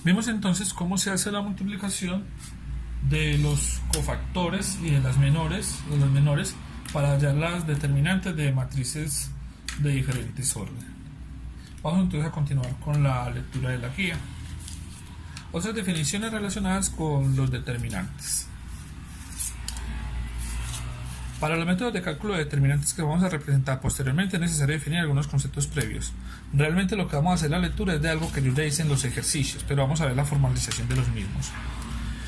Vemos entonces cómo se hace la multiplicación de los cofactores y de los menores para hallar las determinantes de matrices de diferentes órdenes. Vamos entonces a continuar con la lectura de la guía. Otras definiciones relacionadas con los determinantes. Para los métodos de cálculo de determinantes que vamos a representar posteriormente es necesario definir algunos conceptos previos. Realmente lo que vamos a hacer en la lectura es de algo que yo ya hice en los ejercicios, pero vamos a ver la formalización de los mismos.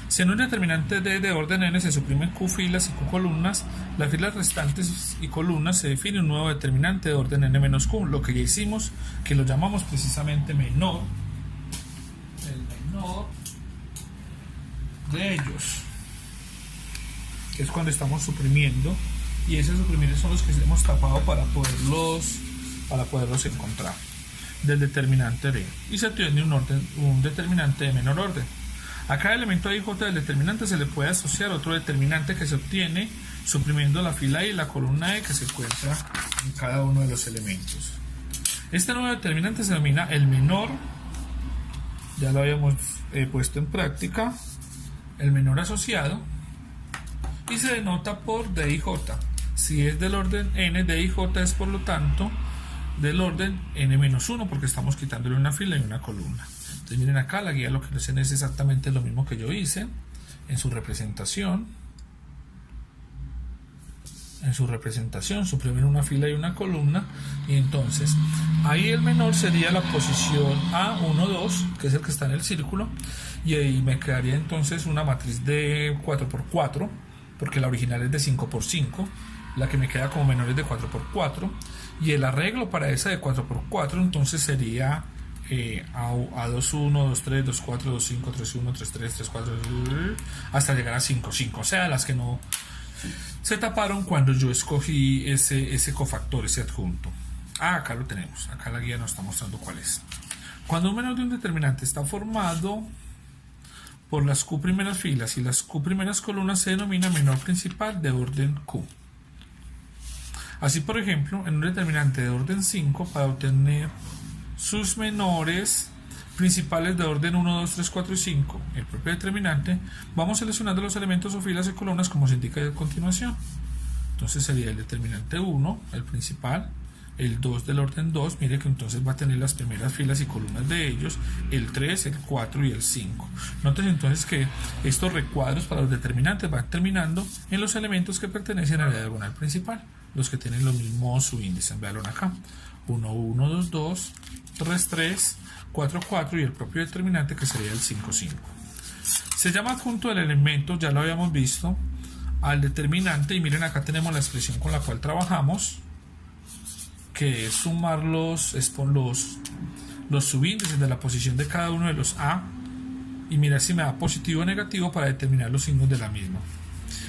Si en un determinante D de orden n se suprimen Q filas y Q columnas, las filas restantes y columnas se define un nuevo determinante de orden n menos Q, lo que ya hicimos, que lo llamamos precisamente menor, el menor de ellos, que es cuando estamos suprimiendo, y esos suprimir son los que hemos tapado para poderlos encontrar, del determinante D, y se obtiene un determinante de menor orden. A cada elemento IJ del determinante se le puede asociar otro determinante que se obtiene suprimiendo la fila I y la columna E que se encuentra en cada uno de los elementos. Este nuevo determinante se denomina el menor, ya lo habíamos puesto en práctica, el menor asociado, y se denota por DIJ. Si es del orden n, DIJ es por lo tanto del orden n-1 porque estamos quitándole una fila y una columna. Entonces miren acá, la guía lo que hacen es exactamente lo mismo que yo hice en su representación. Suprimen una fila y una columna, y entonces ahí el menor sería la posición A1, 2, que es el que está en el círculo, y ahí me quedaría entonces una matriz de 4×4, porque la original es de 5×5, la que me queda como menor es de 4×4, y el arreglo para esa de 4×4 entonces sería A21, 23, 24, 25, 31, 33, 34, hasta llegar a 5×5, o sea, las que no se taparon cuando yo escogí ese cofactor, ese adjunto. Acá lo tenemos, acá la guía nos está mostrando cuál es. Cuando un menor de un determinante está formado por las Q primeras filas y las Q primeras columnas, se denomina menor principal de orden Q. Así, por ejemplo, en un determinante de orden 5, para obtener sus menores principales de orden 1, 2, 3, 4 y 5, el propio determinante, vamos seleccionando los elementos o filas y columnas como se indica a continuación. Entonces sería el determinante 1, el principal, el 2 del orden 2, mire que entonces va a tener las primeras filas y columnas de ellos, el 3, el 4 y el 5. Noten entonces que estos recuadros para los determinantes van terminando en los elementos que pertenecen a la diagonal principal, los que tienen los mismos subíndices. Veanlo acá: 1, 1, 2, 2, 3, 3, 4, 4 y el propio determinante que sería el 5, 5. Se llama adjunto del elemento, ya lo habíamos visto, al determinante, y miren acá tenemos la expresión con la cual trabajamos, que es sumar los subíndices de la posición de cada uno de los A y mirar si me da positivo o negativo para determinar los signos de la misma.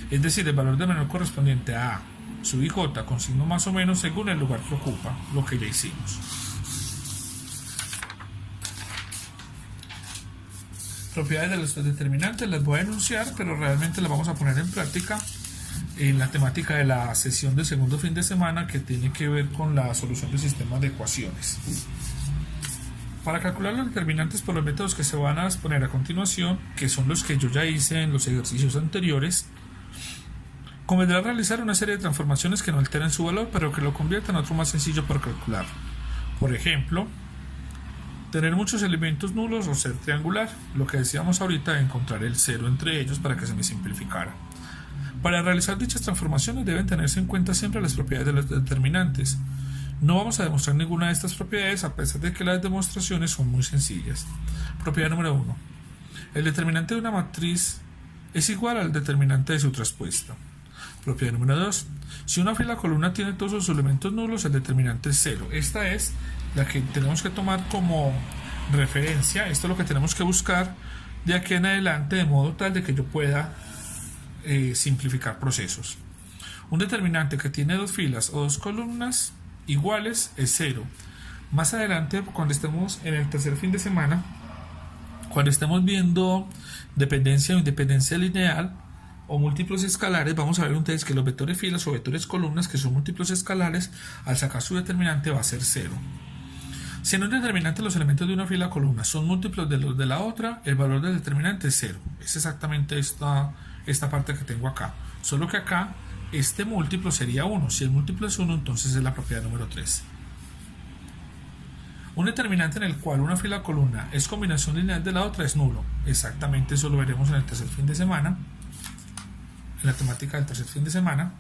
Es decir, el valor de menor correspondiente a A sub IJ con signo más o menos según el lugar que ocupa, lo que ya hicimos. Propiedades de los determinantes las voy a enunciar, pero realmente las vamos a poner en práctica en la temática de la sesión del segundo fin de semana, que tiene que ver con la solución de sistemas de ecuaciones. Para calcular los determinantes por los métodos que se van a exponer a continuación, que son los que yo ya hice en los ejercicios anteriores, convendrá realizar una serie de transformaciones que no alteren su valor, pero que lo conviertan en otro más sencillo para calcular. Por ejemplo, tener muchos elementos nulos o ser triangular, lo que decíamos ahorita de encontrar el cero entre ellos para que se me simplificara. Para realizar dichas transformaciones deben tenerse en cuenta siempre las propiedades de los determinantes. No vamos a demostrar ninguna de estas propiedades a pesar de que las demostraciones son muy sencillas. Propiedad número 1. El determinante de una matriz es igual al determinante de su traspuesta. Propiedad número 2. Si una fila o columna tiene todos sus elementos nulos, el determinante es 0. Esta es la que tenemos que tomar como referencia. Esto es lo que tenemos que buscar de aquí en adelante, de modo tal de que yo pueda simplificar procesos. Un determinante que tiene dos filas o dos columnas iguales es 0. Más adelante, cuando estemos en el tercer fin de semana, cuando estemos viendo dependencia o independencia lineal o múltiplos escalares, vamos a ver entonces que los vectores filas o vectores columnas que son múltiplos escalares, al sacar su determinante va a ser 0. Si en un determinante los elementos de una fila o columna son múltiplos de los de la otra, el valor del determinante es 0. Es exactamente esta parte que tengo acá. Solo que acá este múltiplo sería 1. Si el múltiplo es 1, entonces es la propiedad número 3. Un determinante en el cual una fila o columna es combinación lineal de la otra es nulo. Exactamente eso lo veremos en el tercer fin de semana, en la temática del tercer fin de semana.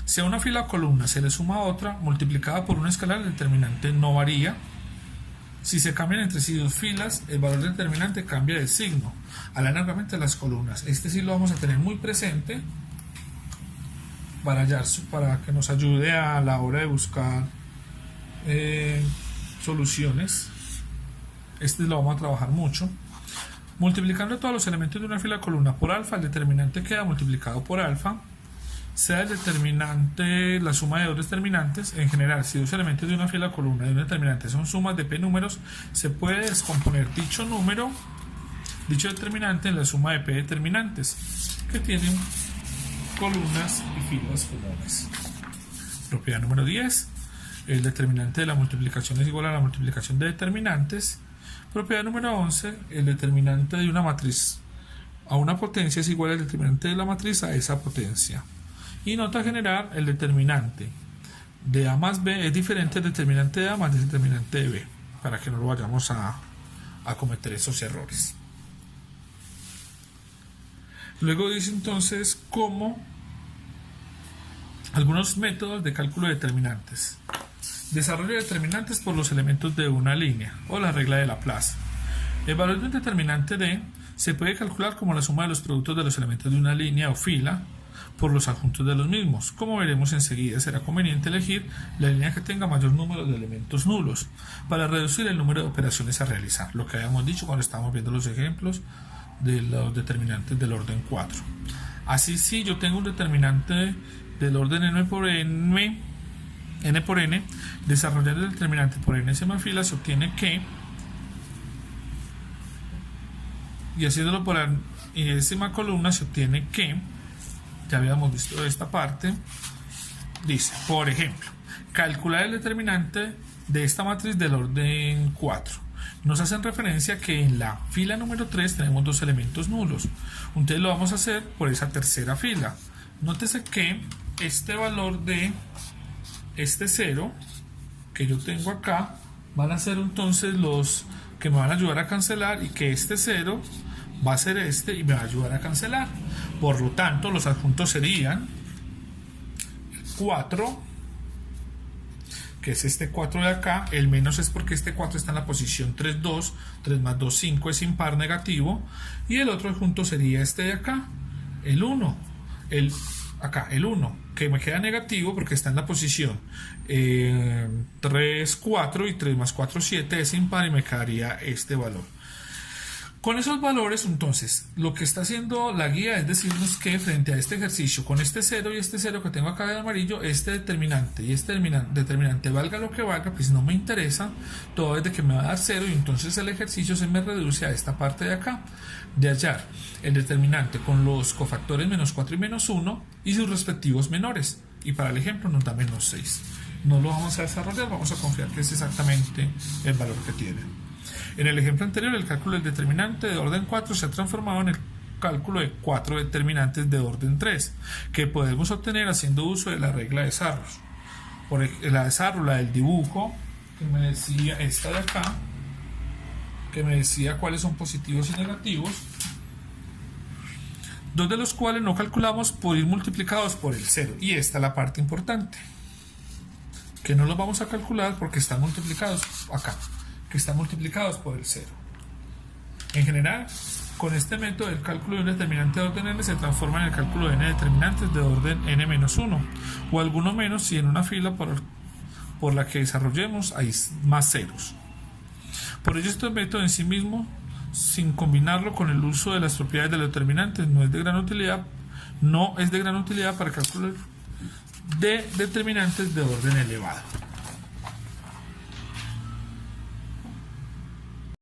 Si a una fila o columna se le suma otra multiplicada por una escalar, el determinante no varía. Si se cambian entre sí dos filas, el valor del determinante cambia de signo. Análogamente a las columnas. Este sí lo vamos a tener muy presente para que nos ayude a la hora de buscar soluciones. Este lo vamos a trabajar mucho. Multiplicando todos los elementos de una fila o columna por alfa, el determinante queda multiplicado por alfa. Sea el determinante la suma de dos determinantes. En general, si dos elementos de una fila o columna de un determinante son sumas de p números, se puede descomponer dicho determinante en la suma de p determinantes que tienen columnas y filas comunes. Propiedad número 10. El determinante de la multiplicación es igual a la multiplicación de determinantes. Propiedad número 11. El determinante de una matriz a una potencia es igual al determinante de la matriz a esa potencia. Y nota general, el determinante de A más B es diferente al determinante de A más el determinante de B, para que no lo vayamos a cometer esos errores. Luego dice entonces cómo algunos métodos de cálculo de determinantes. Desarrollo de determinantes por los elementos de una línea, o la regla de Laplace. El valor de un determinante D se puede calcular como la suma de los productos de los elementos de una línea o fila por los adjuntos de los mismos. Como veremos enseguida, será conveniente elegir la línea que tenga mayor número de elementos nulos para reducir el número de operaciones a realizar, lo que habíamos dicho cuando estábamos viendo los ejemplos de los determinantes del orden 4. Así, si yo tengo un determinante del orden n por n, desarrollando el determinante por enésima fila, se obtiene que, y haciéndolo por enésima columna, se obtiene que, ya habíamos visto esta parte, dice, por ejemplo, calcular el determinante de esta matriz del orden 4. Nos hacen referencia que en la fila número 3 tenemos dos elementos nulos. Entonces lo vamos a hacer por esa tercera fila. Nótese que este valor de este 0 que yo tengo acá van a ser entonces los que me van a ayudar a cancelar, y que este 0 va a ser este y me va a ayudar a cancelar. Por lo tanto, los adjuntos serían el 4, que es este 4 de acá. El menos es porque este 4 está en la posición 3, 2. 3 más 2, 5 es impar negativo. Y el otro adjunto sería este de acá, el 1. El 1, que me queda negativo porque está en la posición 3, 4, y 3 más 4, 7 es impar, y me quedaría este valor. Con esos valores, entonces, lo que está haciendo la guía es decirnos que frente a este ejercicio, con este 0 y este 0 que tengo acá de amarillo, este determinante y este determinante valga lo que valga, pues no me interesa, todo es de que me va a dar 0, y entonces el ejercicio se me reduce a esta parte de acá, de hallar el determinante con los cofactores menos 4 y menos 1 y sus respectivos menores, y para el ejemplo nos da menos 6. No lo vamos a desarrollar, vamos a confiar que es exactamente el valor que tiene. En el ejemplo anterior, el cálculo del determinante de orden 4 se ha transformado en el cálculo de 4 determinantes de orden 3, que podemos obtener haciendo uso de la regla de Sarrus. La de Sarrus, la del dibujo, que me decía esta de acá, que me decía cuáles son positivos y negativos, dos de los cuales no calculamos por ir multiplicados por el 0. Y esta es la parte importante, que no los vamos a calcular porque están multiplicados acá, que están multiplicados por el 0. En general, con este método el cálculo de un determinante de orden n se transforma en el cálculo de n determinantes de orden n-1 o alguno menos si en una fila por la que desarrollemos hay más ceros. Por ello, este método en sí mismo, sin combinarlo con el uso de las propiedades de los determinantes, no es de gran utilidad para el cálculo de determinantes de orden elevado.